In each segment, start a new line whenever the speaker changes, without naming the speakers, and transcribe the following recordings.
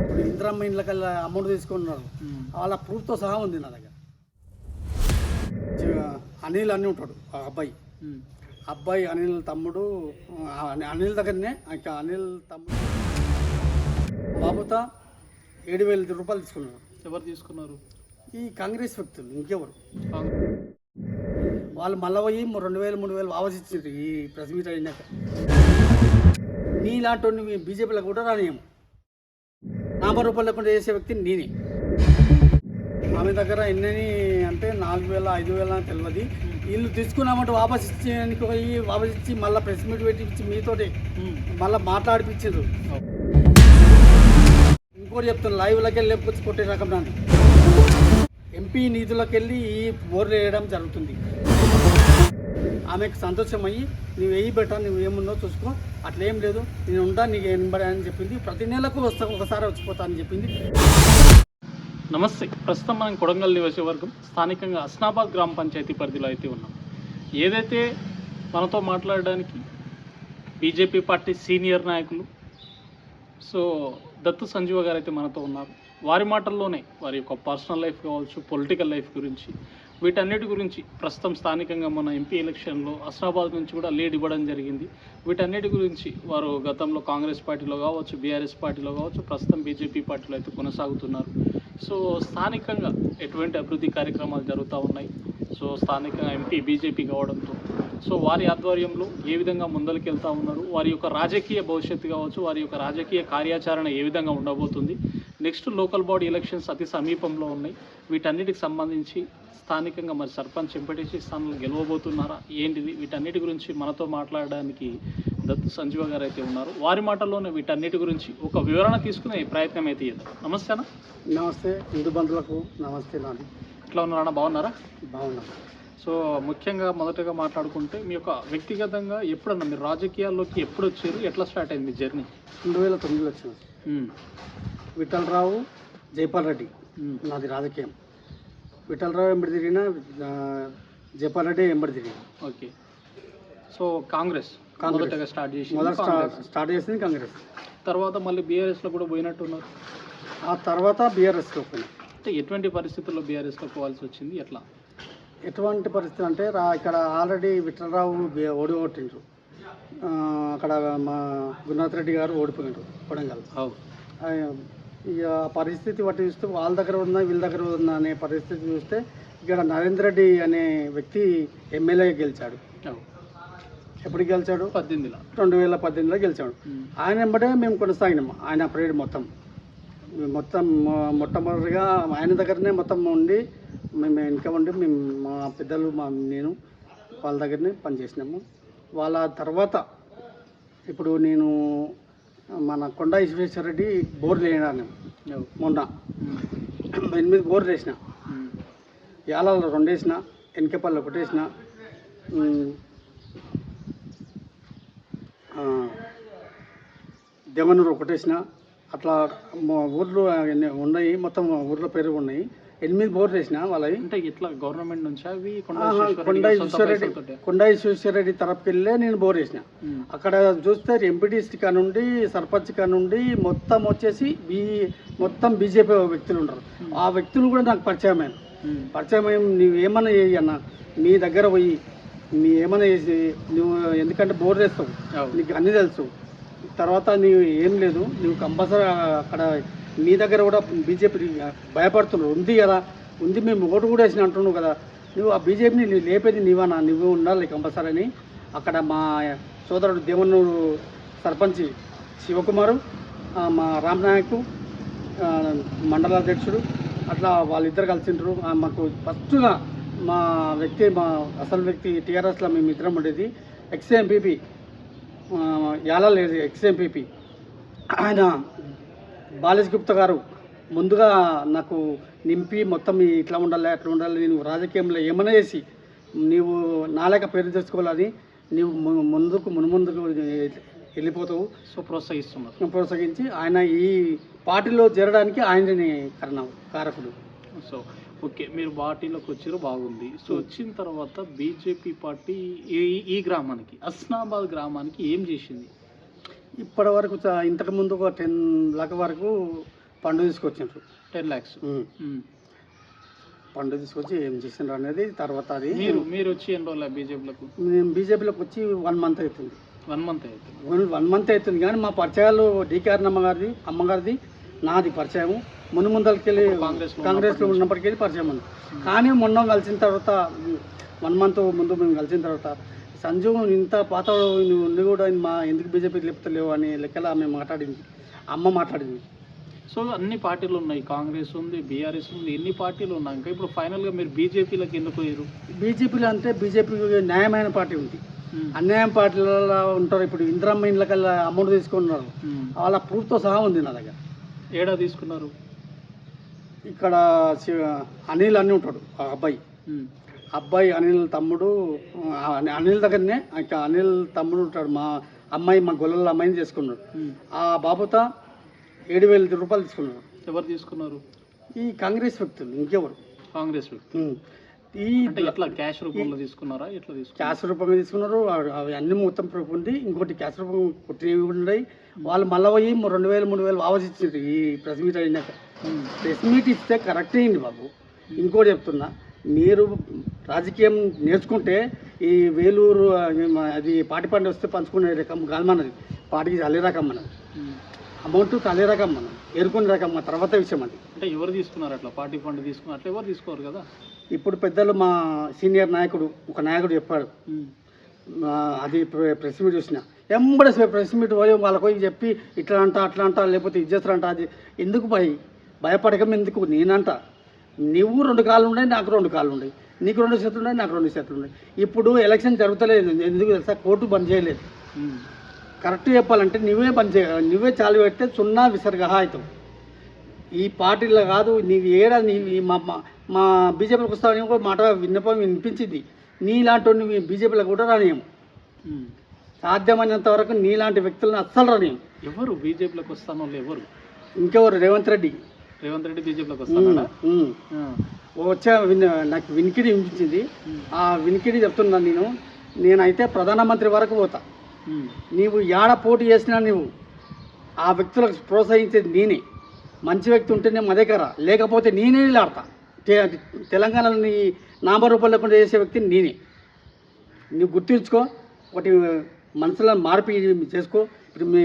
ఇప్పుడు ఇందిరమ్మ ఇండ్లకల్లా అమౌంట్ తీసుకున్నారు. వాళ్ళ ప్రూఫ్తో సహా ఉంది నా దగ్గర. అనిల్ అని ఉంటాడు ఆ అబ్బాయి. అనిల్ తమ్ముడు, అనిల్ దగ్గరనే ఇంకా అనిల్ తమ్ముడు బాబుతా 7,000 రూపాయలు తీసుకున్నారు.
ఎవరు తీసుకున్నారు?
ఈ కాంగ్రెస్ వ్యక్తులు, ఇంకెవరు. వాళ్ళు మళ్ళీ పోయి 2,000 3,000 ఆవసించారు ఈ ప్రెస్ మీట్ అయినాక. నీలాంటి బీజేపీలో కూడా రానియము. నామరూపాలు లేకుండా చేసే వ్యక్తిని నేనే. ఆమె దగ్గర ఎన్నని అంటే 4,000 5,000 అని తెలియదు. వీళ్ళు తీసుకున్నామంటే వాపస్ ఇచ్చేందుకు పోయి వాపస్ ఇచ్చి మళ్ళీ ప్రెస్ మీట్ పెట్టించి మీతోటి మళ్ళీ మాట్లాడిపించారు. ఇంకోటి చెప్తాను, లైవ్లోకి వెళ్ళి లేకపోతే కొట్టే రకం నాది. ఎంపీ నిధులకు వెళ్ళి ఈ బోర్లు వేయడం జరుగుతుంది. ఆమెకు సంతోషమయ్యి నువ్వు వెయ్యి పెట్టా, నువ్వు ఏముందో చూసుకో, అట్లేం లేదు, నేను ఉంటా, నీకు ఎనబడి అని చెప్పింది. ప్రతి నెలకు ఒకసారి వచ్చిపోతా అని చెప్పింది.
నమస్తే. ప్రస్తుతం మనం కొడంగల్ నియోజకవర్గం స్థానికంగా హస్నాబాద్ గ్రామ పంచాయతీ పరిధిలో అయితే ఉన్నాం. ఏదైతే మనతో మాట్లాడడానికి బీజేపీ పార్టీ సీనియర్ నాయకులు దత్తు సంజీవ గారు అయితే మనతో ఉన్నారు. వారి మాటల్లోనే వారి యొక్క పర్సనల్ లైఫ్ కావచ్చు, పొలిటికల్ లైఫ్ గురించి, వీటన్నిటి గురించి ప్రస్తుతం స్థానికంగా మన ఎంపీ ఎలక్షన్లో హస్నాబాద్ నుంచి కూడా లీడ్ ఇవ్వడం జరిగింది. వీటన్నిటి గురించి వారు గతంలో కాంగ్రెస్ పార్టీలో కావచ్చు, బీఆర్ఎస్ పార్టీలో కావచ్చు, ప్రస్తుతం బీజేపీ పార్టీలో అయితే కొనసాగుతున్నారు. స్థానికంగా ఎటువంటి అభివృద్ధి కార్యక్రమాలు జరుగుతూ ఉన్నాయి. స్థానికంగా ఎంపీ బీజేపీ కావడంతో వారి ఆధ్వర్యంలో ఏ విధంగా ముందరికి వెళ్తూ ఉన్నారు, వారి యొక్క రాజకీయ భవిష్యత్తు కావచ్చు, వారి యొక్క రాజకీయ కార్యాచరణ ఏ విధంగా ఉండబోతుంది, నెక్స్ట్ లోకల్ బాడీ ఎలక్షన్స్ అతి సమీపంలో ఉన్నాయి. వీటన్నిటికి సంబంధించి స్థానికంగా మరి సర్పంచ్ ఎంపీటీసీ స్థానంలో గెలవబోతున్నారా ఏంటిది, వీటన్నిటి గురించి మనతో మాట్లాడడానికి దత్తు సంజీవ గారు అయితే ఉన్నారు. వారి మాటల్లోనే వీటన్నిటి గురించి ఒక వివరణ తీసుకునే ప్రయత్నం అయితే చేద్దాం. నమస్తే అన్న.
నమస్తే. హిందూ బంధువులకు నమస్తే. నాది
ఎట్లా ఉన్నారన్న? బాగున్నారా?
బాగున్నాను.
ముఖ్యంగా మొదటగా మాట్లాడుకుంటే మీ యొక్క వ్యక్తిగతంగా ఎప్పుడన్నా మీరు రాజకీయాల్లోకి ఎప్పుడు వచ్చారు, ఎట్లా స్టార్ట్ అయింది మీ జర్నీ?
2009లో వచ్చింది. విఠలరావు, జైపాల్ రెడ్డి నాది రాజకీయం. విఠలరావు ఎంబడి తిరిగిన, జైపాల్ రెడ్డి ఎంబడి తిరిగిన.
ఓకే. కాంగ్రెస్ మొదటగా స్టార్ట్
చేసింది కాంగ్రెస్.
తర్వాత మళ్ళీ బీఆర్ఎస్లో కూడా పోయినట్టున్నారు.
ఆ తర్వాత బీఆర్ఎస్లో పోయినా.
అంటే ఎటువంటి పరిస్థితుల్లో బీఆర్ఎస్లో పోవాల్సి వచ్చింది, ఎట్లా?
ఎటువంటి పరిస్థితి అంటే ఇక్కడ ఆల్రెడీ విఠలరావు ఓడిగొట్టిండ్రు. అక్కడ మా గురునాథ్ రెడ్డి గారు ఓడిపోయినారు కొడంగల్. ఇక పరిస్థితి బట్టి చూస్తే వాళ్ళ దగ్గర ఉందా వీళ్ళ దగ్గర ఉందా అనే పరిస్థితి చూస్తే ఇక్కడ నరేంద్ర రెడ్డి అనే వ్యక్తి ఎమ్మెల్యే గెలిచాడు. ఎప్పుడు గెలిచాడు? 2018లో గెలిచాడు. ఆయన వెంబడే మేము కొనసాగినాము. ఆయన పీరియడ్ మొట్టమొదటిగా ఆయన దగ్గరనే మొత్తం ఉండి మేము వెనక ఉండి మేము మా పెద్దలు నేను వాళ్ళ దగ్గరనే పనిచేసినాము. వాళ్ళ తర్వాత ఇప్పుడు నేను మన కొండా ఈశ్వేశ్వర రెడ్డి బోర్లు వేయడాను మొన్న 8 బోర్లు వేసిన. యాలలో 2 వేసిన, వెనకపల్లి 1 వేసిన, దేవనూరు 1 వేసిన. అట్లా ఊర్లు ఉన్నాయి, మొత్తం ఊర్లో పేరు ఉన్నాయి. 8 బోర్లు వేసిన వాళ్ళవి.
అంటే ఇట్లా గవర్నమెంట్ నుంచి అవి
కొండా ఈశ్వేశ్వరరెడ్డి తరపుకి వెళ్ళే నేను బోర్ వేసిన. అక్కడ చూస్తే ఎంపీటీసీ కానుండి సర్పంచ్ కానుండి మొత్తం వచ్చేసి మొత్తం బీజేపీ వ్యక్తులు ఉంటారు. ఆ వ్యక్తులు కూడా నాకు పరిచయం నువ్వు ఏమన్నా చేయి అన్న, నీ దగ్గర పోయి నీ ఏమన్నా చేసి నువ్వు, ఎందుకంటే బోర్ వేస్తావు, నీకు అన్నీ తెలుసు. తర్వాత నీవు ఏం లేదు, నువ్వు కంపల్సరీ అక్కడ మీ దగ్గర కూడా బీజేపీ భయపడుతున్నావు ఉంది కదా, ఉంది, మేము ఓటు కూడా వేసిన అంటున్నావు కదా, నువ్వు ఆ బీజేపీని నువ్వు లేపేది నీవన్నా, నువ్వు ఉండాలి కంపల్సరీ అని. అక్కడ మా సోదరుడు దేవన్నూరు సర్పంచ్ శివకుమారు, మా రామనాయకు మండలాధ్యక్షుడు, అట్లా వాళ్ళిద్దరు కలిసింటారు. మాకు ఫస్ట్గా మా అసలు వ్యక్తి టీఆర్ఎస్లో మేము ఇద్దరం ఉండేది. ఎక్స్ఎంపీపీ యాలాల్ ఎక్స్ఎంపీపీ ఆయన బాలేజ్ గుప్తా గారు ముందుగా నాకు నింపి మొత్తం ఇట్లా ఉండాలి అట్లా ఉండాలి, నేను రాజకీయంలో ఏమైనా చేసి నీవు నాలేక పేరు తెచ్చుకోవాలని నీవు మున్ముందుకు వెళ్ళిపోతావు. ప్రోత్సహించి ఆయన ఈ పార్టీలో చేరడానికి ఆయనని కారకుడు.
ఓకే, మీరు పార్టీలోకి వచ్చారు, బాగుంది. వచ్చిన తర్వాత బీజేపీ పార్టీ ఈ గ్రామానికి, హస్నాబాద్ గ్రామానికి ఏం చేసింది?
ఇప్పటి వరకు ఇంతకుముందు ఒక 10 లక్షల వరకు పండు తీసుకొచ్చిండ్రు
10 lakhs.
పండు తీసుకొచ్చి ఏం చేసిండ్రు అనేది తర్వాత అది
మీరు వచ్చి ఎన్ని రోజులు బీజేపీలకు?
నేను బీజేపీలోకి వచ్చి 1 month అవుతుంది.
1 month అవుతుంది.
1 month అవుతుంది. కానీ మా పరిచయాలు డికేఆర్ అమ్మగారిది నాది పరిచయం ముందరికెళ్ళి కాంగ్రెస్లో ఉన్నప్పటికీ పరిచయం ఉంది. కానీ మొన్న కలిసిన తర్వాత 1 month ముందు మేము కలిసిన తర్వాత సంజు ఇంత పాత ఉండి కూడా మా ఎందుకు బీజేపీకి లేపుతలేవు అని లెక్కల ఆమె మాట్లాడింది, అమ్మ మాట్లాడింది.
సో అన్ని పార్టీలు ఉన్నాయి, కాంగ్రెస్ ఉంది, బీఆర్ఎస్ ఉంది, ఎన్ని పార్టీలు ఉన్నాయి. ఇంకా ఇప్పుడు ఫైనల్గా మీరు బీజేపీలకు ఎందుకు పోయారు?
బీజేపీలో అంటే బీజేపీ న్యాయమైన పార్టీ ఉంది, అన్యాయం పార్టీలలో ఉంటారు. ఇప్పుడు ఇందిరమ్మ ఇండ్లకల్లా అమౌంట్ తీసుకున్నారు, వాళ్ళ ప్రూఫ్తో సహా ఉంది నా దగ్గర.
ఏడా తీసుకున్నారు?
ఇక్కడ అనిల్ అని ఉంటాడు ఆ అబ్బాయి అనిల్ తమ్ముడు, అనిల్ దగ్గరనే ఇంకా అనిల్ తమ్ముడు ఉంటాడు. మా గొల్లల అమ్మాయిని చేసుకున్నాడు. ఆ బాబుతో 7,000 రూపాయలు తీసుకున్నారు.
ఎవరు తీసుకున్నారు?
ఈ కాంగ్రెస్ వ్యక్తులు, ఇంకెవరు?
కాంగ్రెస్ వ్యక్తులు. ఎట్లా క్యాష్ రూపంలో తీసుకున్నారా? ఎట్లా తీసుకున్నారు?
క్యాష్ రూపంగా తీసుకున్నారు. అవి అన్ని మొత్తం ప్రూఫ్ ఉంది. ఇంకోటి క్యాష్ రూపం కొట్టినవి ఉన్నాయి. వాళ్ళు మళ్ళీ పోయి 2,000 3,000 వాపస్ ఇచ్చారు ఈ ప్రెస్ మీట్ అయినాక. ప్రెస్ మీట్ ఇస్తే కరెక్ట్ అయింది బాబు. ఇంకోటి చెప్తున్నా, మీరు రాజకీయం నేర్చుకుంటే ఈ వేలూరు అది పాటి పండు వస్తే పంచుకునే రకం కాదమన్నది, పాటికి అల్లే రకం అన్నది, అమౌంట్ అల్లే రకం మనం ఏరుకునే రకం తర్వాత విషయం అది.
అంటే ఎవరు తీసుకున్నారు అట్లా పార్టీ ఫండ్ తీసుకున్నారు? అట్లా ఎవరు తీసుకోరు కదా.
ఇప్పుడు పెద్దలు మా సీనియర్ నాయకుడు ఒక నాయకుడు చెప్పాడు, అది ప్రెస్ మీట్ చూసిన ఎంబడే ప్రెస్ మీట్ పోయి వాళ్ళకి పోయి చెప్పి ఇట్లా అంట అట్లా అంట లేకపోతే ఇది చేస్తారంట. అది ఎందుకు భయపడకం ఎందుకు? నేనంట నువ్వు 2 కాళ్ళు ఉన్నాయి, నాకు 2 కాళ్ళు ఉన్నాయి, నీకు 2 చేతులు ఉన్నాయి, నాకు 2 చేతులు ఉన్నాయి. ఇప్పుడు ఎలక్షన్ జరుగుతలేదు, ఎందుకు తెలుసా? కోర్టు బంద్ చేయలేదు. కరెక్ట్ చెప్పాలంటే నువ్వే చాలు పెడితే 0 విసర్గ అవుతావు. ఈ పార్టీలో కాదు, నీవు నీ మా బీజేపీలోకి వస్తావని ఒక మాట విన్నపం వినిపించింది. నీలాంటి నువ్వు బీజేపీలో కూడా రానియము. సాధ్యమైనంత వరకు నీలాంటి వ్యక్తులను అస్సలు రానియం.
ఎవరు బీజేపీలోకి వస్తానో? ఎవరు?
ఇంకెవరు? రేవంత్ రెడ్డి
బీజేపీలోకి వస్తాడా?
నాకు వినికిడి వినిపించింది. ఆ వినికిడి చెప్తున్నా. నేనైతే ప్రధానమంత్రి వరకు పోతా. నీవు ఏడ పోటీ చేసినా నువ్వు ఆ వ్యక్తులకు ప్రోత్సహించేది నేనే. మంచి వ్యక్తి ఉంటేనే మా దగ్గర, లేకపోతే నేనే ఆడతా. తెలంగాణలో నీ నామరూపం లేకుండా చేసే వ్యక్తిని నేనే. నువ్వు గుర్తుంచుకో. ఒకటి మనసులో మార్పు చేసుకో. ఇప్పుడు మీ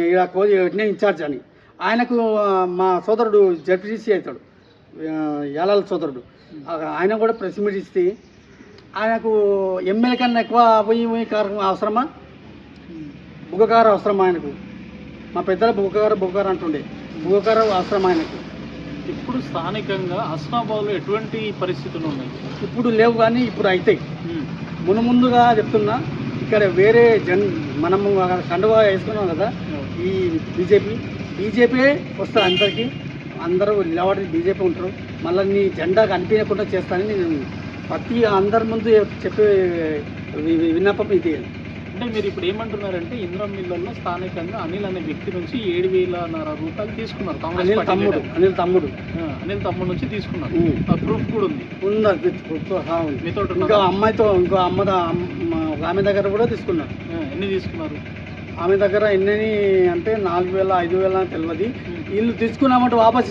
ఇన్ఛార్జ్ అని ఆయనకు మా సోదరుడు జడ్పీటీసీ అవుతాడు, యాలాల సోదరుడు. ఆయన కూడా ప్రెస్ మీట్ ఇస్తే ఆయనకు ఎమ్మెల్యే కన్నా ఎక్కువ పోయి కారు అవసరమా? బుగ్గకారు అవసరమా ఆయనకు? మా పెద్దలు బుగ్గకారు అంటుండే. బుగ్గకారు అవసరం ఆయనకు.
ఇప్పుడు స్థానికంగా హస్నాబాద్లో ఎటువంటి పరిస్థితులు ఉన్నాయి? ఇప్పుడు
లేవు, కానీ ఇప్పుడు అవుతాయి. ముందుగా చెప్తున్నా, ఇక్కడ వేరే మనము కండువా వేసుకున్నాం కదా, ఈ బీజేపీ వస్తుంది అందరికీ. అందరూ నిలబడి బీజేపీ ఉంటారు. మళ్ళీ నీ జెండా కనిపించకుండా చేస్తానని నేను ప్రతి అందరి ముందు చెప్పే విన్నపం ఇది.
అంటే మీరు ఇప్పుడు ఏమంటున్నారంటే ఇంద్రం మిల్లల్లో స్థానికంగా అనిల్ అనే వ్యక్తి నుంచి 7,500 రూపాయలు తీసుకున్నారు.
అనిల్ తమ్ముడు
నుంచి తీసుకున్నారు. ప్రూఫ్ కూడా ఉంది. మీతో
ఇంకో ఆమె దగ్గర కూడా తీసుకున్నారు.
ఎన్ని తీసుకున్నారు?
ఆమె దగ్గర ఎన్ని అంటే 4,000 5,000 అని తెలియదు. వీళ్ళు తీసుకున్నామంటే వాపస్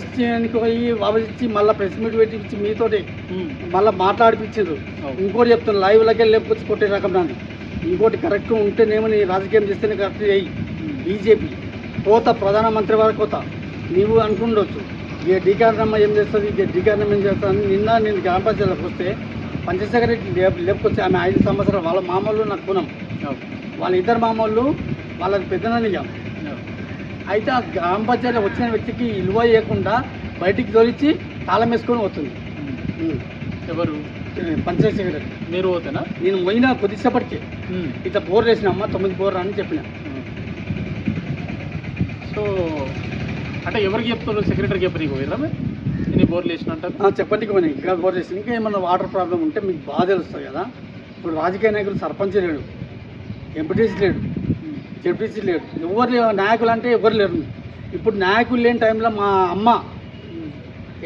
ఇచ్చి మళ్ళీ ప్రెస్ మీట్ పెట్టి మీతోటి మళ్ళీ మాట్లాడిపించారు. ఇంకోటి చెప్తాను, లైవ్లకే లేకపోతే కొట్టే రకం నాది. ఇంకోటి కరెక్ట్ ఉంటేనేమో నీ రాజకీయం చేస్తేనే కరెక్ట్ అయ్యి బీజేపీ పోతా, ప్రధానమంత్రి వరకు పోతా. నీవు అనుకుండొచ్చు డీకారణమ్మ ఏం చేస్తుంది, డీకారణం ఏం చేస్తుంది. నేను గ్రామ పంచాయతీలోకి వస్తే పంచాయత్ సెక్రటరీ లేపుకొచ్చి ఆమె 5 సంవత్సరాలు వాళ్ళ మామూలు నాకు గుణం. వాళ్ళ ఇద్దరు మామూలు వాళ్ళది పెద్దనిజం. అయితే ఆ గ్రామ పంచాయతీ వచ్చిన వ్యక్తికి విలువ ఇవ్వకుండా బయటికి తోలిచ్చి తాళం వేసుకొని పోతుంది.
ఎవరు?
పంచాయత్ సెక్రటరీ.
మీరు పోతేనా?
నేను పోయినా కొద్దిసేపటికి ఇట్లా బోర్ వేసినమ్మా 9 బోర్ అని చెప్పిన.
సో అంటే ఎవరికి చెప్తారు? సెక్రటరీకి చెప్పడానికి పోయిరా నేను బోర్లు వేసినట్టు
చెప్పడానికి పోయినా. ఇంకా బోర్ వేసిన ఇంకా ఏమన్నా వాటర్ ప్రాబ్లం ఉంటే మీకు బాగా తెలుస్తుంది కదా. ఇప్పుడు రాజకీయ నాయకులు సర్పంచ్ లేడు, ఎంపీటీసీ లేడు, జడ్పీటీసీ లేడు, ఎవరు నాయకులు అంటే ఎవరు లేరు. ఇప్పుడు నాయకులు లేని టైంలో మా అమ్మ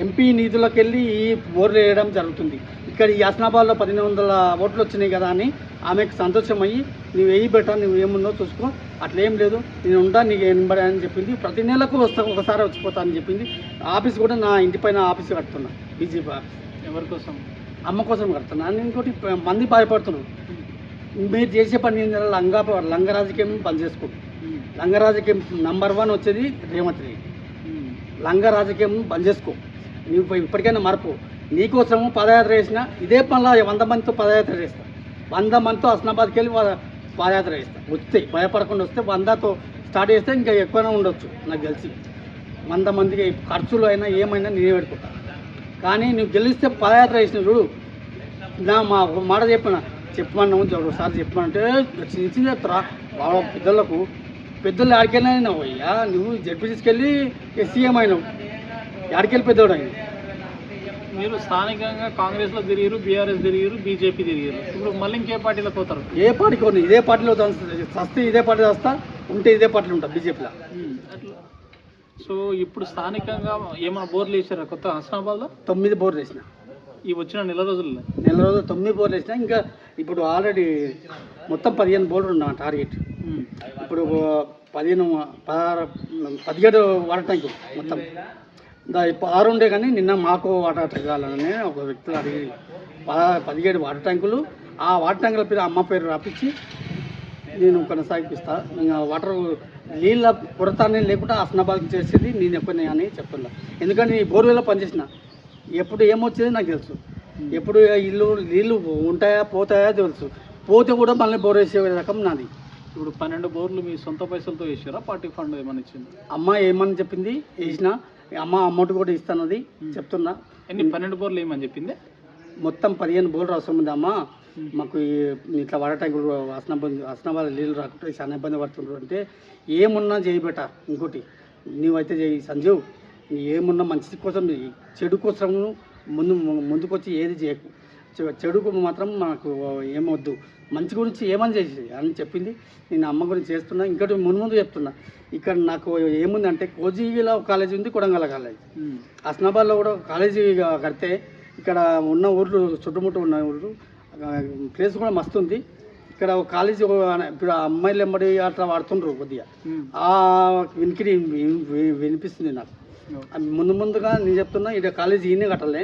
ఎంపీ నిధులకు వెళ్ళి ఈ బోర్లు వేయడం జరుగుతుంది. ఇక్కడ ఈ హస్నాబాద్లో 1800 ఓట్లు వచ్చినాయి కదా అని ఆమెకు సంతోషమయ్యి నువ్వు వెయ్యి పెట్టా, నువ్వు ఏముందో చూసుకో, అట్లేం లేదు, నేను ఉంటా, నీకు ఎనబడి అని చెప్పింది. ప్రతి నెలకు ఒకసారి వచ్చిపోతా అని చెప్పింది. ఆఫీస్ కూడా నా ఇంటి పైన ఆఫీస్ కడుతున్నా, బీజేపీ ఆఫీస్.
ఎవరి కోసం?
అమ్మ కోసం కడుతున్నా. ఇంకోటి మంది భయపడుతున్నాను. మీరు చేసే పని ఏంటంటే లంగ రాజకీయం బంద్ చేసుకోండి. లంగ రాజకీయం నంబర్ 1 వచ్చేది రేవంత్ రెడ్డి. లంగ రాజకీయం బంద్ చేసుకో. నువ్వు ఇప్పటికైనా మార్పు. నీకోసము పాదయాత్ర చేసిన ఇదే పనిలో 100 మందితో పాదయాత్ర చేస్తా. 100 మందితో హస్నాబాద్కి వెళ్ళి పాదయాత్ర చేస్తా. వస్తే భయపడకుండా వస్తే 100తో స్టార్ట్ చేస్తే ఇంకా ఎక్కువనే ఉండొచ్చు. నాకు తెలిసి 100 మందికి ఖర్చులు అయినా ఏమైనా నేనే పెట్టుకుంటా. కానీ నువ్వు గెలిస్తే పాదయాత్ర చేసిన చూడు, నా మాట చెప్పమన్నాము ఒకసారి చెప్పమంటే చిన్న చెప్తారా వాళ్ళ పెద్దలు ఆడికెళ్ళినా పోయ్యా. నువ్వు జడ్పీ తీసుకెళ్ళి సీఎం అయినావు, ఆడికెళ్ళి పెద్దోడు అయినా.
మీరు స్థానికంగా కాంగ్రెస్లో తిరిగారు, బీఆర్ఎస్ తిరిగారు, బీజేపీ తిరిగారు. ఇప్పుడు మళ్ళీ ఇంకే పార్టీలోకి పోతారు?
ఏ పార్టీకి పోను, ఇదే పార్టీలో వస్తే ఇదే పార్టీ వస్తా, ఉంటే ఇదే పార్టీలో ఉంటా, బీజేపీలో.
అట్లా. సో ఇప్పుడు స్థానికంగా ఏమైనా బోర్లు వేసారా కొత్త హస్నాబాద్లో?
9 బోర్లు వేసిన
ఈ వచ్చిన నెల రోజుల్లో.
9 బోర్లు వేసిన. ఇంకా ఇప్పుడు ఆల్రెడీ మొత్తం 15 బోర్లు ఉన్నా టార్గెట్. ఇప్పుడు 17 వాటర్ ట్యాంకు మొత్తం 6 ఉండే, కానీ నిన్న మాకు వాటర్ తగ్గాలని ఒక వ్యక్తులు అడిగి 17 వాటర్ ట్యాంకులు. ఆ వాటర్ ట్యాంకుల పేరు అమ్మ పేరు రాపించి నేను కొనసాగిస్తా. ఇంకా వాటర్ నీళ్ళ కొరతానే లేకుండా హస్నాబాద్కి చేసేది నేను ఎప్పుడైనా అని చెప్తున్నా. ఎందుకంటే ఈ బోర్వెల్లో పనిచేసిన ఎప్పుడు ఏమొచ్చేది నాకు తెలుసు. ఎప్పుడు నీళ్ళు ఉంటాయా పోతాయా తెలుసు. పోతే కూడా మళ్ళీ బోర్ వేసే రకం నాది.
ఇప్పుడు 12 బోర్లు మీ సొంత పైసలతో వేసారా, పార్టీ ఫండ్ ఏమని ఇచ్చింది?
అమ్మ ఏమని చెప్పింది వేసిన, అమ్మ అమౌంట్ కూడా ఇస్తానది చెప్తున్నా.
ఎన్ని 12 బోర్లు ఏమని చెప్పింది?
మొత్తం 15 బోర్లు అవసరం ఉంది అమ్మ. మాకు ఇట్లా వాటర్ ట్యాంకులు హస్నాబాద్ నీళ్ళు రాకుండా చాలా ఇబ్బంది పడుతుండ్రు అంటే, ఏమున్నా చేయబెట్ట. ఇంకోటి నీవైతే చేయి సంజీవ్, ఏమున్నా మంచి కోసం, చెడు కోసం ముందుకొచ్చి ఏది చేయకు. చెడుకు మాత్రం మనకు ఏమొద్దు, మంచి గురించి ఏమని చేసి అని చెప్పింది. నేను అమ్మ గురించి చేస్తున్నా. ఇంకోటి ముందు చెప్తున్నా, ఇక్కడ నాకు ఏముందంటే కోజిగిలో కాలేజీ ఉంది, కొడంగల్ కాలేజీ. హస్నాబాద్లో కూడా కాలేజీ కడితే ఇక్కడ ఉన్న ఊర్లు చుట్టుముట్టు ఉన్న ఊర్లు ప్లేస్ కూడా మస్తు ఉంది. ఇక్కడ ఒక కాలేజీ ఇప్పుడు అమ్మాయిలు ఎంబడి అట్లా వాడుతుండ్రు కొద్దిగా, ఆ వినికిడి వినిపిస్తుంది నాకు. ముందుగా నేను చెప్తున్నా, ఇక్కడ కాలేజీ ఈయనే కట్టాలి.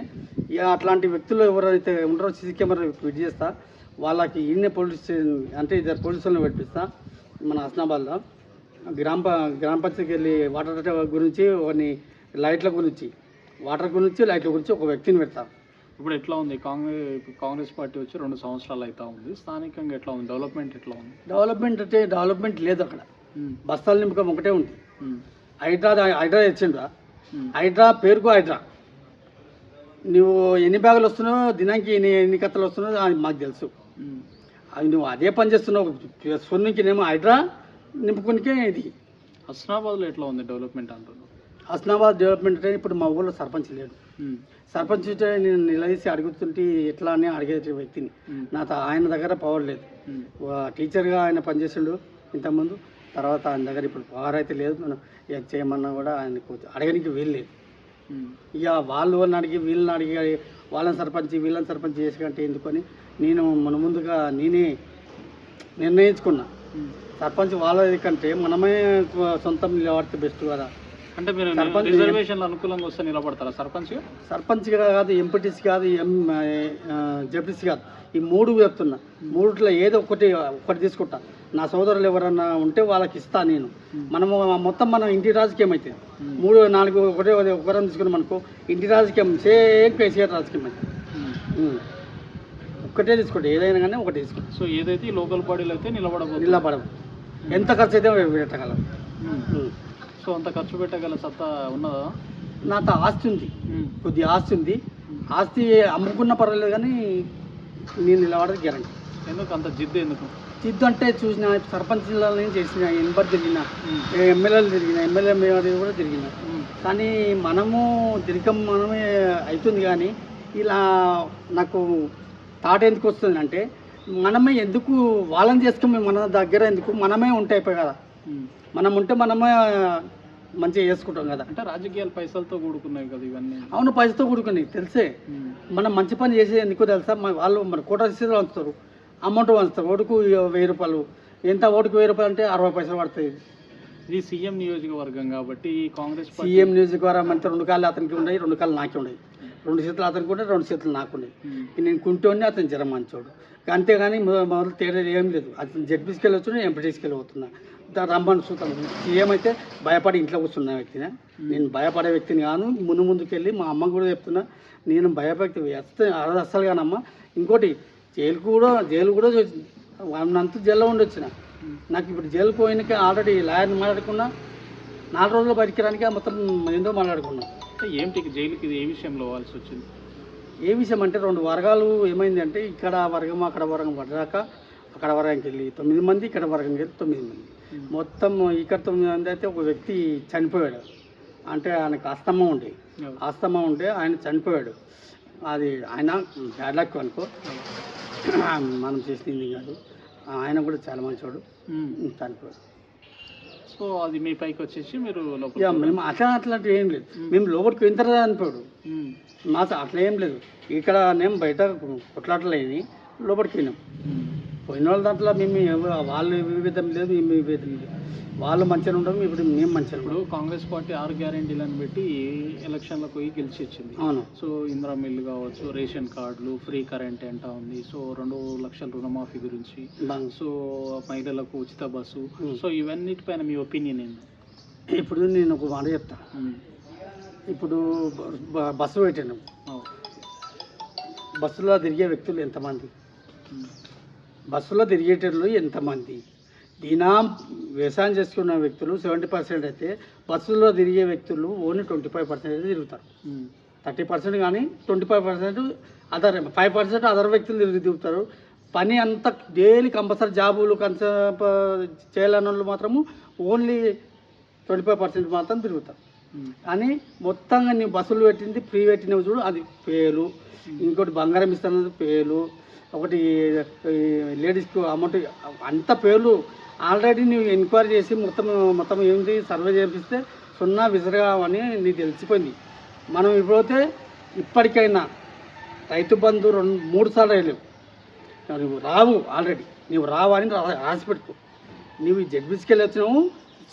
ఇక అట్లాంటి వ్యక్తులు ఎవరైతే ఉంటారో సీసీ కెమెరా ఫిట్ చేస్తా, వాళ్ళకి ఈయనే పోలీస్ స్టేషన్ అంటే 2 పోలీసులను పెట్టిస్తా. మన హస్నాబాద్లో గ్రామ పంచాయతీకి వెళ్ళి వాటర్ గురించి, కొన్ని లైట్ల గురించి, వాటర్ గురించి, లైట్ల గురించి ఒక వ్యక్తిని పెడతా.
ఇప్పుడు ఎట్లా ఉంది కాంగ్రెస్ పార్టీ వచ్చి 2 సంవత్సరాలు అవుతా ఉంది. స్థానికంగా ఎట్లా ఉంది, డెవలప్మెంట్ ఎట్లా ఉంది?
డెవలప్మెంట్ అంటే డెవలప్మెంట్ లేదు. అక్కడ బస్తాల నింపకం ఒకటే ఉంది. హైడ్రా తెచ్చిండ్రా, హైడ్రా పేరుకు హైడ్రా. నువ్వు ఎన్ని బ్యాగులు వస్తున్నావు, దినానికి ఎన్ని కత్తలు వస్తున్నావు అది మాకు తెలుసు. అది నువ్వు అదే పని చేస్తున్నావు. సొన్నికినేమో హైడ్రా నింపుకునికే ఇది.
హస్నాబాద్లో ఎట్లా ఉంది డెవలప్మెంట్ అంటున్నావు?
హస్నాబాద్ డెవలప్మెంట్ అంటే ఇప్పుడు మా ఊళ్ళో సర్పంచ్ లేడు. సర్పంచ్ నేను నిలదీసి అడుగుతుంటే ఎట్లా అని అడిగే వ్యక్తిని. ఆయన దగ్గర పవర్ లేదు. టీచర్గా ఆయన పనిచేసిండు ఇంతకుముందు. తర్వాత ఆయన దగ్గర ఇప్పుడు పవర్ అయితే లేదు. మనం చేయమన్నా కూడా ఆయనకు అడగడానికి వీలు లేదు. ఇక వాళ్ళని అడిగి వీళ్ళని అడిగి వీళ్ళని సర్పంచ్ చేసుకుంటే ఎందుకని నేను ముందుగా నేనే నిర్ణయించుకున్నా. సర్పంచ్ వాళ్ళది కంటే మనమే సొంతం నిలబడితే బెస్ట్ కదా.
అంటే మీరు రిజర్వేషన్లు అనుకూలంగా వస్తే నిలబడతారా సర్పంచ్గా కాదు, ఎంపీటీసీ కాదు, జెడ్పీసీ కాదు. ఈ 3 చెప్తున్నా. 3లో ఏదో ఒకటి తీసుకుంటా. నా సోదరులు ఎవరన్నా ఉంటే వాళ్ళకి ఇస్తా నేను. మనము మొత్తం మనం ఇంటి రాజకీయం అవుతుంది. 3, 4 ఒకరం తీసుకుని మనకు ఇంటి రాజకీయం సేమ్ కేసీఆర్ రాజకీయం అవుతుంది. ఒక్కటే తీసుకుంటే ఏదైనా కానీ ఒకటి తీసుకుంటా. సో ఏదైతే లోకల్ బాడీలు అయితే
నిలబడవు. ఎంత ఖర్చు అయితే పెట్టగలం.
సో అంత ఖర్చు పెట్టగల సత్తా ఉన్నదా?
నాతో ఆస్తి ఉంది, కొద్ది ఆస్తి ఉంది. ఆస్తి అమ్ముకున్న పర్వాలేదు కానీ నేను నిలబడదు గ్యారంటీ.
ఎందుకు అంత ఎందుకు
జిద్దు అంటే చూసిన సర్పంచ్లని చేసిన, ఎన్బర్ తిరిగిన, ఎమ్మెల్యేలు తిరిగిన, ఎమ్మెల్యే కూడా తిరిగిన. కానీ మనమే అవుతుంది. కానీ ఇలా నాకు థాట్ ఎందుకు వస్తుంది అంటే, మనమే ఎందుకు వాళ్ళని చేసుకుని మన దగ్గర ఎందుకు మనమే ఉంటాయి కదా. మనం ఉంటే మనమే మంచిగా చేసుకుంటాం కదా.
అంటే రాజకీయాలు పైసలతో కూడుకున్నాయి కదా ఇవన్నీ.
అవును, పైసతో కూడుకుని తెలిసే మనం మంచి పని చేసేది ఎందుకో తెలుసా, వాళ్ళు మన కోటా స్థితిలో వంచుతారు, అమౌంట్ వంచుతారు. ఓటుకు 1000 రూపాయలు, ఎంత ఓటుకు 1000 రూపాయలు అంటే 60 పైసలు పడుతుంది.
ఇది సీఎం నియోజకవర్గం కాబట్టి కాంగ్రెస్
సీఎం నియోజకవర్గం అంటే 2 కాళ్ళు అతనికి ఉన్నాయి, 2 కాళ్ళు నాకే ఉన్నాయి, 2 చేతులు అతనికి ఉన్నాయి, 2 చేతులు నాకు ఉన్నాయి. నేను కుంటోని, అతను జరం మంచోడు. అంతేగాని మొదలు తేడా ఏం లేదు. అతను జడ్పీస్కి వెళ్ళొచ్చు, నేను ఎంపీటీస్కి వెళ్ళిపోతున్నా. రమ్మని చూస్తాను. సీఎం అయితే భయపడి ఇంట్లో కూర్చున్న వ్యక్తినే, నేను భయపడే వ్యక్తిని కాను. ముందుకు వెళ్ళి మా అమ్మ కూడా చెప్తున్నా, నేను భయపడి వస్తే అసలు కానమ్మ. ఇంకోటి జైలు కూడా 1 month జైల్లో ఉండొచ్చిన. నాకు ఇప్పుడు జైలుకు పోయినాక ఆల్రెడీ లాయర్ని మాట్లాడుకున్నా, 4 రోజులు బయటికి రానికి మొత్తం ఏందో మాట్లాడుకున్నా.
ఏంటి జైలుకి ఏ విషయంలో పోవాల్సి వచ్చింది?
ఏ విషయం అంటే 2 వర్గాలు ఏమైంది అంటే, ఇక్కడ వర్గం అక్కడ వర్గం పడ్డాక అక్కడ వర్గంకి వెళ్ళి 9 మంది, ఇక్కడ వర్గంకి వెళ్ళి 9 మంది, మొత్తం ఇక్కడ 9 మంది. అయితే ఒక వ్యక్తి చనిపోయాడు. అంటే ఆయనకు ఆస్తమా ఉండే ఆయన చనిపోయాడు. అది ఆయన బ్యాడ్ లక్ అనుకో, మనం చేసింది కాదు. ఆయన కూడా చాలా మంచివాడు, చనిపోయాడు.
సో అది మీ పైకి వచ్చేసి మీరు
మేము అట్లాంటివి ఏం లేదు. మేము లోపలికి పోయిన తర్వాత చనిపోయాడు. మాకు అట్లా ఏం లేదు. ఇక్కడ నేను బయట కొట్లాటలేని లోపలికి పోయినాం. పోయిన వాళ్ళ దాంట్లో మేము వాళ్ళు విభేదం లేదు, మేము విభేదం లేదు. వాళ్ళు మంచిగా ఉండడం, ఇప్పుడు మేము మంచిగా.
ఇప్పుడు కాంగ్రెస్ పార్టీ 6 గ్యారెంటీలను పెట్టి ఎలక్షన్లకు పోయి గెలిచి వచ్చింది.
అవును.
సో ఇందిరా మిల్లు కావచ్చు, రేషన్ కార్డులు, ఫ్రీ కరెంట్ ఎంత ఉంది, సో 2 లక్షల రుణమాఫీ గురించి, సో మహిళలకు ఉచిత బస్సు, సో ఇవన్నిటిపైన మీ ఒపీనియన్ ఏంటి?
ఇప్పుడు నేను ఒక మాట చెప్తా. ఇప్పుడు బస్సు పెట్టాను, బస్సులో తిరిగే వ్యక్తులు ఎంతమంది, బస్సులో తిరిగేటోళ్ళు ఎంతమంది, వ్యవసాయం చేసుకున్న వ్యక్తులు 70% అయితే, బస్సులో తిరిగే వ్యక్తులు ఓన్లీ 25% అయితే తిరుగుతారు. 30% కానీ 25% అదర్ 5% అదర్ వ్యక్తులు తిరుగుతారు. పని అంతా డైలీ కంపల్సరీ జాబులు చేయాలని వాళ్ళు మాత్రము ఓన్లీ 25% మాత్రం తిరుగుతారు. కానీ మొత్తంగా నీ బస్సులు పెట్టింది ఫ్రీ పెట్టినవి చూడు, అది పేలు. ఇంకోటి బంగారం ఇస్తున్నది పేలు. ఒకటి లేడీస్కు అమౌంట్ అంత పేర్లు. ఆల్రెడీ నువ్వు ఎంక్వైరీ చేసి మొత్తం ఏంటి సర్వే చేపిస్తే 0 విసరగావని నీకు తెలిసిపోయింది. మనం ఇప్పుడైతే ఇప్పటికైనా రైతు బంధు 2-3 సార్లు వెళ్ళావు, నువ్వు రావు. ఆల్రెడీ నువ్వు రావు అని రాసి పెట్టుకో. నువ్వు జడ్పీస్కి వెళ్ళి వచ్చినావు,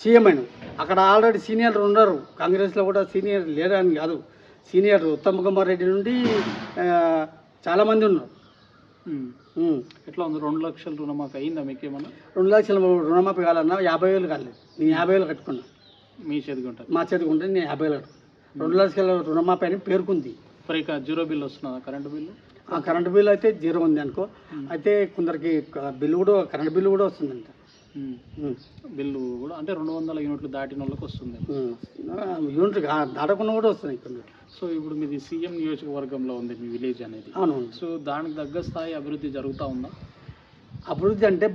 సీఎం అయినావు. అక్కడ ఆల్రెడీ సీనియర్లు ఉన్నారు. కాంగ్రెస్లో కూడా సీనియర్ లేరని కాదు, సీనియర్ ఉత్తమ్ కుమార్ రెడ్డి నుండి చాలామంది ఉన్నారు.
ఎట్లా ఉంది? 2 లక్షల రుణమాఫీ అయిందా మీకేమన్నా?
2 లక్షల రుణమాఫీ కావాలన్నా 50,000 కాలేదు. నేను 50,000 కట్టుకున్నా.
మీ చేతికి ఉంటుంది? మా
చేతికి ఉంటే నేను 50,000. 2 లక్షల రుణమాఫీ అని పేర్కొంది.
మరి ఇక 0 బిల్ వస్తున్నదా? Current bill?
ఆ కరెంటు బిల్లు అయితే 0 ఉంది అనుకో. అయితే కొందరికి బిల్లు కూడా, కరెంటు బిల్లు కూడా వస్తుందంట.
బిల్లు కూడా అంటే 200 యూనిట్లు దాటిన వాళ్ళకి వస్తుంది.
యూనిట్లు దాటకుండా కూడా వస్తుంది కొందరు.
సో ఇప్పుడు మీది సీఎం నియోజకవర్గంలో ఉంది మీ విలేజ్ అనేది.
అవును.
సో దానికి తగ్గ స్థాయి అభివృద్ధి జరుగుతూ ఉందా?
అభివృద్ధి అంటే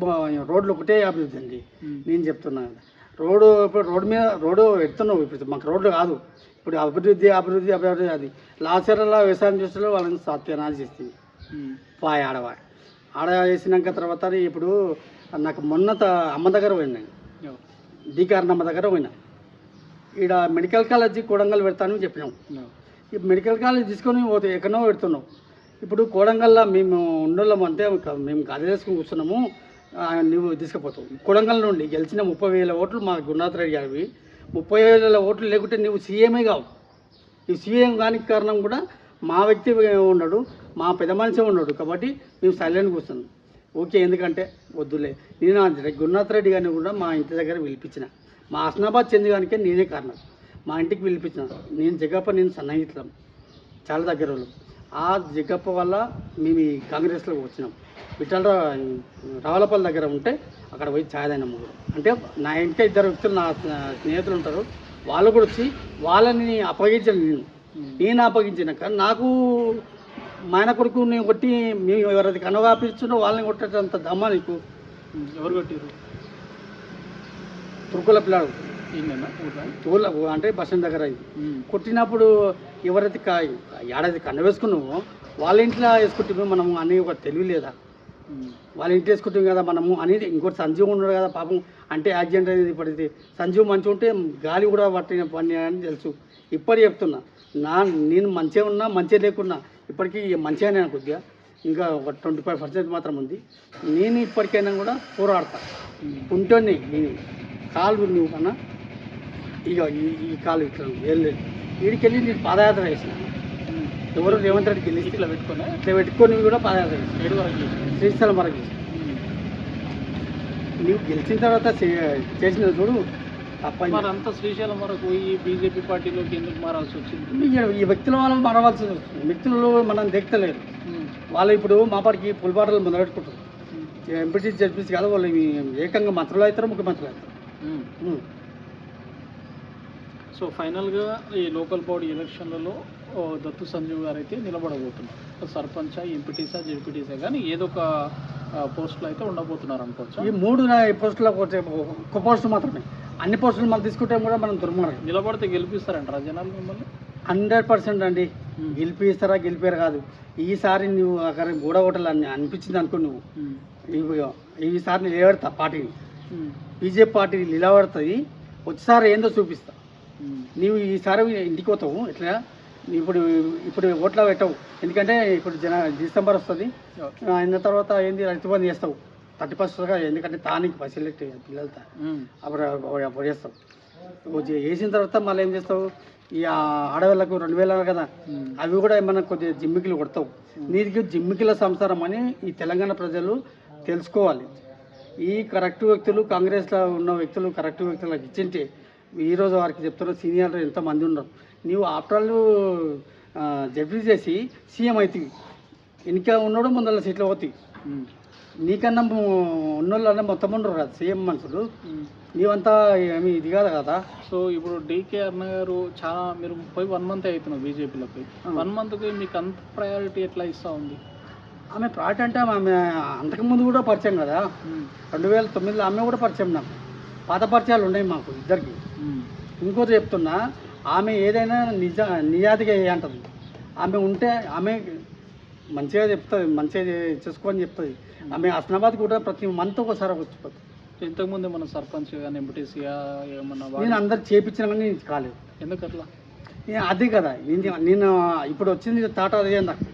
రోడ్లు ఒకటే అభివృద్ధి అండి. నేను చెప్తున్నా కదా, ఇప్పుడు రోడ్డు ఎడుతున్నావు. ఇప్పుడు మాకు రోడ్లు కాదు, ఇప్పుడు అభివృద్ధి అది లాచర్ల వ్యవసాయం చేస్తే వాళ్ళని సత్యనాశ చేస్తుంది. ఆడ చేసినాక తర్వాత ఇప్పుడు నాకు మొన్న అమ్మ దగ్గర పోయినా, డీకారణమ్మ దగ్గర పోయినా. ఈడ మెడికల్ కాలేజీ కోడంగల్ పెడతానని చెప్పినాం. ఈ మెడికల్ కాలేజ్ తీసుకొని పోతే ఎక్కడో పెడుతున్నాం. ఇప్పుడు కోడంగల్లో మేము ఉండోళ్ళం అంటే మేము గది వేసుకొని కూర్చున్నాము, నువ్వు తీసుకుపోతావు. కొడంగల్ నుండి గెలిచిన 30,000 ఓట్లు మా గురునాథ్ రెడ్డి గారివి. 30,000 ఓట్లు లేకుంటే నువ్వు సీఎంఏ కావు. ఈ సీఎం కానికి కారణం కూడా మా వ్యక్తి ఉన్నాడు, మా పెద్ద మనిషి ఉన్నాడు. కాబట్టి మేము సైలెంట్ కూర్చున్నాం. ఓకే, ఎందుకంటే వద్దులే. నేను గురునాథ్ రెడ్డి గారిని కూడా మా ఇంటి దగ్గర పిలిపించిన. మా హస్నాబాద్ చెందిగానికే నేనే కారణం. మా ఇంటికి పిలిపించిన. నేను జగప్ప, నేను సన్నిహితులం, చాలా దగ్గర వాళ్ళు. ఆ జగప్ప వల్ల మేము ఈ కాంగ్రెస్లోకి వచ్చినాం. రావులపల్లి దగ్గర ఉంటే అక్కడ పోయి ఛాయ్ తాగినాము. అంటే నా ఇంటికి 2 వ్యక్తులు నా స్నేహితులు ఉంటారు, వాళ్ళు కూడా వచ్చి వాళ్ళని అప్పగించాను. నేను అప్పగించినాక నాకు మా ఆయన కొడుకు నేను కొట్టి మేము ఎవరైతే కనవాపిస్తున్నో వాళ్ళని కొట్టేటంత దమ్మ నీకు.
ఎవరు కొట్టారు?
తుర్కుల పిల్లాడు ఊళ్ళో అంటే బస్ స్టాండ్ దగ్గర అయింది. కొట్టినప్పుడు ఎవరైతే ఏడాది కండ వేసుకున్నామో వాళ్ళ ఇంట్లో వేసుకుంటే మనం అన్నీ ఒక తెలివి లేదా? వాళ్ళు ఇంటి వేసుకుంటాం కదా మనము అనేది. ఇంకోటి సంజీవ్ ఉన్నాడు కదా పాపం, అంటే యాక్సిడెంట్ అనేది పడితే సంజీవ్ మంచిగా ఉంటే గాలి కూడా పట్టిన పని అని తెలుసు. ఇప్పటికి చెప్తున్నా, నేను మంచిగా ఉన్నా మంచిగా లేకున్నా ఇప్పటికీ మంచిగానే కొద్దిగా, ఇంకా ఒక 25% మాత్రం ఉంది. నేను ఇప్పటికైనా కూడా పోరాడతా ఉంటేనే. నేను కాలు నువ్వు కన్నా ఇక ఈ కాలు ఇట్లా వెళ్ళలేదు, వీడికెళ్ళి నేను పాదయాత్ర చేసిన. ఎవరు రేవంత్ రెడ్డికి వెళ్ళి ఇట్లా పెట్టుకొని కూడా పాదయాత్ర చేసిన, శ్రీశైలం వరకు చేసిన. నీవు గెలిచిన తర్వాత చేసిన చూడు
మరి అంతా శ్రీశైలం వరకు పోయి బీజేపీ పార్టీలోకి ఎందుకు మారాల్సి వచ్చింది?
ఈ వ్యక్తుల వాళ్ళు మారవలసి వస్తుంది. వ్యక్తులు మనం దిగుతలేరు. వాళ్ళు ఇప్పుడు మా పాటికి పులిపాటలు మొదలెట్టుకుంటారు. ఎంపీసీ జడ్పీసీ కాదు, వాళ్ళు ఏకంగా మంత్రులు అవుతారు, ముఖ్యమంత్రులు అవుతారు.
సో ఫైనల్గా ఈ లోకల్ బాడీ ఎలక్షన్లలో దత్తు సంజీవ్ గారు అయితే నిలబడబోతున్నారు. సర్పంచ్, ఎంపీటీసా, జెడ్పీటీసా కానీ ఏదో ఒక పోస్టులు అయితే ఉండబోతున్నారు అనుకోవచ్చు.
ఈ 3 పోస్టుల ఒక పోస్టు మాత్రమే. అన్ని పోస్టులు మనం తీసుకుంటే కూడా మనం దుర్మార్గం.
నిలబడితే గెలిపిస్తారంటారా జనాలు మిమ్మల్ని?
100% అండి. గెలిపిస్తారా గెలిపారు కాదు. ఈసారి నువ్వు అక్కడ గూడగొట్టాలని అనిపించింది అనుకో, నువ్వు ఈసారి నిలబెడతా పార్టీని, బీజేపీ పార్టీ నిలబడుతుంది. వచ్చేసారి ఏందో చూపిస్తా. నీవు ఈసారి ఇంటికి పోతావు ఇట్లా. ఇప్పుడు ఓట్లా పెట్టవు, ఎందుకంటే ఇప్పుడు డిసెంబర్ వస్తుంది. అయిన తర్వాత ఏంది రైతు బంధు చేస్తావు 31గా, ఎందుకంటే తానికి పైసలు పిల్లలతో అప్పుడు చేస్తావు. వేసిన తర్వాత మళ్ళీ ఏం చేస్తావు, ఈ ఆడవాళ్ళకు 2000 కదా, అవి కూడా ఏమన్నా కొద్దిగా జిమ్మికిలు కొడతావు. నీకు జిమ్మికిల సంసారం అని ఈ తెలంగాణ ప్రజలు తెలుసుకోవాలి. ఈ కరెక్ట్ వ్యక్తులు, కాంగ్రెస్లో ఉన్న వ్యక్తులు కరెక్ట్ వ్యక్తులకు ఇచ్చింటే ఈరోజు వారికి చెప్తున్నారు, సీనియర్లు ఎంతమంది ఉన్నారు. నీవు ఆఫ్టర్ ఆల్ జడ్పీ చేసి సీఎం అవుతుంది, వెనుక ఉన్నాడు ముందర సీట్లు పోతాయి. నీకన్నా ఉన్నోళ్ళన్నా మొత్తం ఉండరు కదా సీఎం మనుషులు. నీవంతా ఏమి ఇది కాదు కదా.
సో ఇప్పుడు డీకే అన్న గారు చాలా, మీరు పోయి 1 month అవుతున్నారు బీజేపీలో పోయి. 1 monthకి మీకు అంత ప్రయారిటీ ఎట్లా ఇస్తూ ఉంది?
ఆమె ప్రాట్ అంటే ఆమె అంతకుముందు కూడా పరిచయం కదా, 2009లో ఆమె కూడా పరిచయం. నాకు పాత పరిచయాలు ఉన్నాయి మాకు ఇద్దరికి. ఇంకోటి చెప్తున్నా, ఆమె ఏదైనా నిజాతిగా అంటుంది. ఆమె ఉంటే ఆమె మంచిగా చెప్తుంది, మంచిగా చేసుకొని చెప్తుంది. ఆమె హస్నాబాద్ కూడా ప్రతి మంత్ ఒకసారి వచ్చిపోతుంది.
ఇంతకుముందు మన సర్పంచ్ కానీ ఎంపీటీసీగా ఏమన్నా
నేను అందరు చేయించిన కానీ నేను కాలేదు.
ఎందుకు అట్లా?
అదే కదా నేను ఇప్పుడు వచ్చింది తాట అదే నాకు.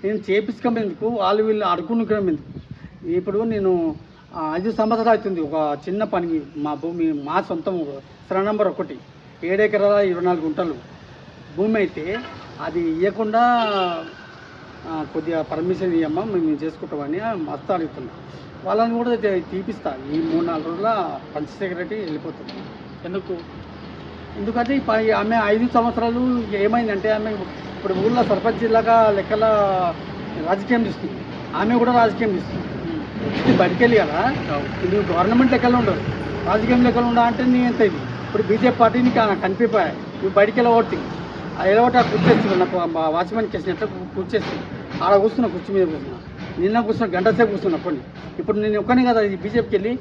నేను చేయించుకోవడం ఎందుకు, వాళ్ళు వీళ్ళు అడుగునుకోవడం ఎందుకు. ఇప్పుడు నేను 5 సంవత్సరాలు అవుతుంది ఒక చిన్న పనికి. మా భూమి మా సొంతం సర్వే నంబర్ 1, 7 ఎకరాల 24 గుంటలు భూమి అయితే అది ఇవ్వకుండా కొద్దిగా పర్మిషన్ ఇవ్వమ్మా మేము చేసుకుంటామని మస్తు అడుగుతున్నాం. వాళ్ళని కూడా తీపిస్తా. ఈ 3-4 రోజుల పంచ సెక్రటరీ వెళ్ళిపోతుంది. ఎందుకంటే ఆమె 5 సంవత్సరాలు ఏమైందంటే, ఆమె ఇప్పుడు ఊళ్ళో సర్పంచ్ జిల్లాగా లెక్కల రాజకీయం చేస్తుంది. ఆమె కూడా రాజకీయం చేస్తుంది. బయటికి వెళ్ళి కదా, నువ్వు గవర్నమెంట్ లెక్కలు ఉండవు, రాజకీయం లెక్కలు ఉండా అంటే నీ ఎంత ఇది. ఇప్పుడు బీజేపీ పార్టీని కనిపిపోయాయి. నువ్వు బయటికి వెళ్ళగొట్టి ఎలగొట్టి కూర్చేస్తుంది. నాకు వాచ్మెన్ చేసినట్టు కూర్చేస్తుంది. ఆడ కూర్చున్నా, కుర్చీ మీద కూర్చున్నా. నిన్న కూర్చున్నా, గంట సేపు కూర్చున్నా కొన్ని. ఇప్పుడు నేను ఒక్కనే కదా ఈ బీజేపీకి వెళ్ళి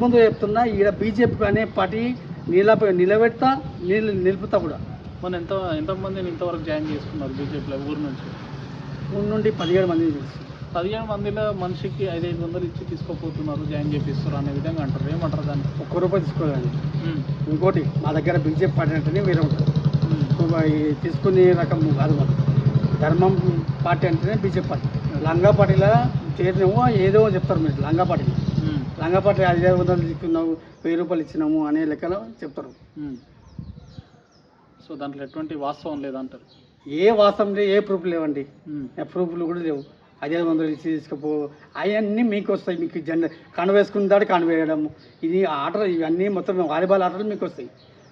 ముందు చెప్తున్నా, ఈడ బీజేపీ అనే పార్టీ నిలబెడతా, నిలుపుతా కూడా.
మన ఎంతమందిని ఇంతవరకు జాయిన్ చేసుకున్నారు బీజేపీలో? ఊరు
నుండి 17 మంది.
17 మందిలో మనిషికి 500 ఇచ్చి తీసుకోపోతున్నారు, జాయిన్ చేపిస్తారు అనే విధంగా అంటారు. ఏమంటారు దాన్ని?
₹1 తీసుకోలేదండి. ఇంకోటి మా దగ్గర బీజేపీ పార్టీ అంటేనే వేరే ఉంటుంది. తీసుకునే రకం కాదు. మాకు ధర్మం పార్టీ అంటేనే బీజేపీ పార్టీ. లంగా పార్టీలో చేరినాము ఏదో చెప్తారు మీరు. లంగా పార్టీ 500 తీసుకున్నావు, ₹1000 ఇచ్చినాము అనే లెక్కలో చెప్తారు.
సో దాంట్లో ఎటువంటి వాస్తవం లేదంటారు?
ఏ వాస్తవం లేదు, ఏ ప్రూఫ్ లేవండి. ప్రూఫ్లు కూడా లేవు. 500 ఇచ్చి తీసుకుపో, అవన్నీ మీకు వస్తాయి. మీకు కండ వేసుకున్న దాడు కండ వేయడం, ఇది ఆటలు, ఇవన్నీ మొత్తం వాలీబాల్ ఆటలు మీకు వస్తాయి,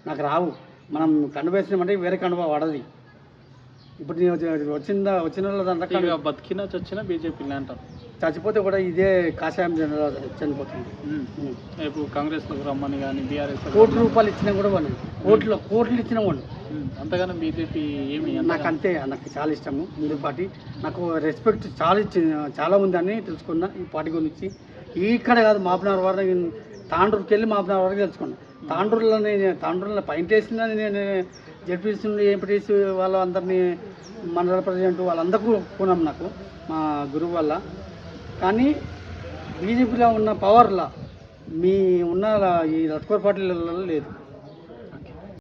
నాకు రావు. మనం కండ వేసినామంటే వేరే కండ పడది. ఇప్పుడు వచ్చిన దాంట్లో
బతికినా చచ్చినా బీజేపీని అంటారు.
చచ్చిపోతే కూడా ఇదే కాషాయం జనరల్ చనిపోతుంది.
ఇప్పుడు కాంగ్రెస్లోకి రమ్మని కానీ బీఆర్ఎస్
₹1 ఇచ్చినా కూడా వాళ్ళు కోట్లు ఇచ్చినా వాళ్ళు.
అంతగానో బీజేపీ ఏమి
నాకు అంతే. నాకు చాలా ఇష్టము హిందూ పార్టీ. నాకు రెస్పెక్ట్ చాలా ఉందని తెలుసుకున్నా ఈ పార్టీ గురించి. ఇక్కడ కాదు, మాపునగర్ వరకు, తాండూరుకి వెళ్ళి మాపునగర్ వరకు తెలుసుకున్నా. తాండూరులో పైంట్ వేసిన నేను జడ్పీసీ నుండి ఎంపీటీసీ వాళ్ళందరినీ, మండల ప్రెసిడెంట్ వాళ్ళందరూ కొన్నాం నాకు మా గురువు వల్ల. కానీ బీజేపీలో ఉన్న పవర్లా మీ ఉన్న ఈ లట్కోర్ పార్టీలలో లేదు.